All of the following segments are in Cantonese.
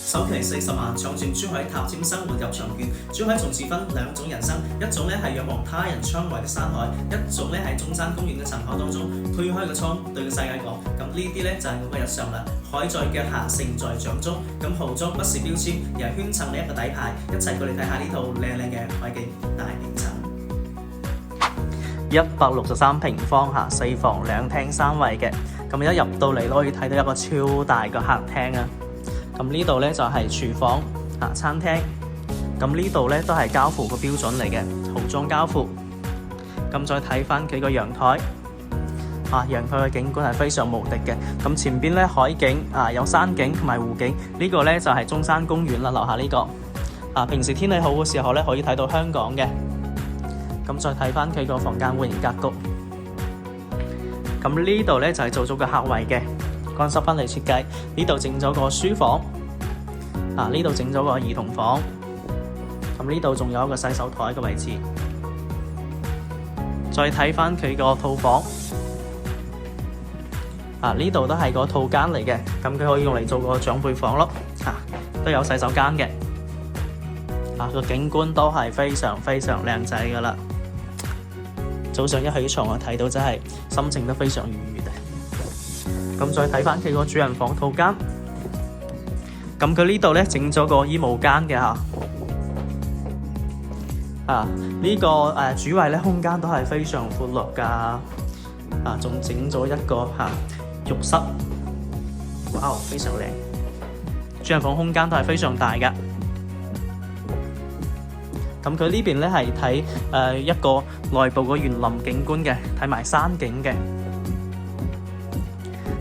首期40萬，詳情珠海塔尖生活入場券。珠海重視分兩種人生，一種咧係仰望他人窗外的山海，一種咧係中山公園嘅塵海當中推開個窗對個世界講。咁呢啲咧就係我嘅日常啦。海在腳下，城在掌中。咁豪裝不是標籤，而係圈層嘅一個底牌。一齊過嚟睇下呢套靚靚嘅海景大名層。163平方4房2廳3衛嘅。咁一入到嚟可以睇到一個超大嘅客廳啊！咁呢度咧就係廚房餐廳。咁呢度咧都係交付個標準嚟嘅，豪裝交付。咁再睇翻佢個陽台，陽台嘅景觀係非常無敵嘅。咁前邊咧海景有山景同埋湖景，呢個咧就係中山公園啦。樓下呢個平時天氣好嘅時候咧可以睇到香港嘅。咁再睇翻佢個房間戶型格局。咁呢度咧就係做咗個客衛嘅乾濕分離設計，呢度整咗個書房，呢度整咗個兒童房，咁呢度仲有一個洗手台嘅位置。再睇翻佢個套房，呢度都係個套間嚟嘅，咁佢可以用嚟做個長輩房咯，都有洗手間嘅，個景觀都係非常非常靚仔噶啦。早上一起床我睇到真係心情都非常愉悅嘅。咁再睇翻佢個主人房套間，咁佢呢度咧整咗個衣帽間嘅呢個主衛咧空間都係非常闊落噶，仲整咗一個浴室，哇，非常靚。主人房空間都係非常大噶。咁佢呢邊咧係睇一個內部嘅園林景觀嘅，睇埋山景嘅。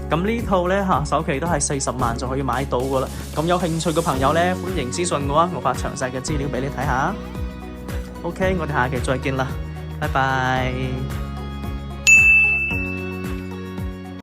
咁呢套咧首期都係40萬就可以買到噶啦。咁有興趣嘅朋友咧，歡迎諮詢我啊，我發詳細嘅資料俾你睇下。OK， 我哋下期再見啦，拜拜。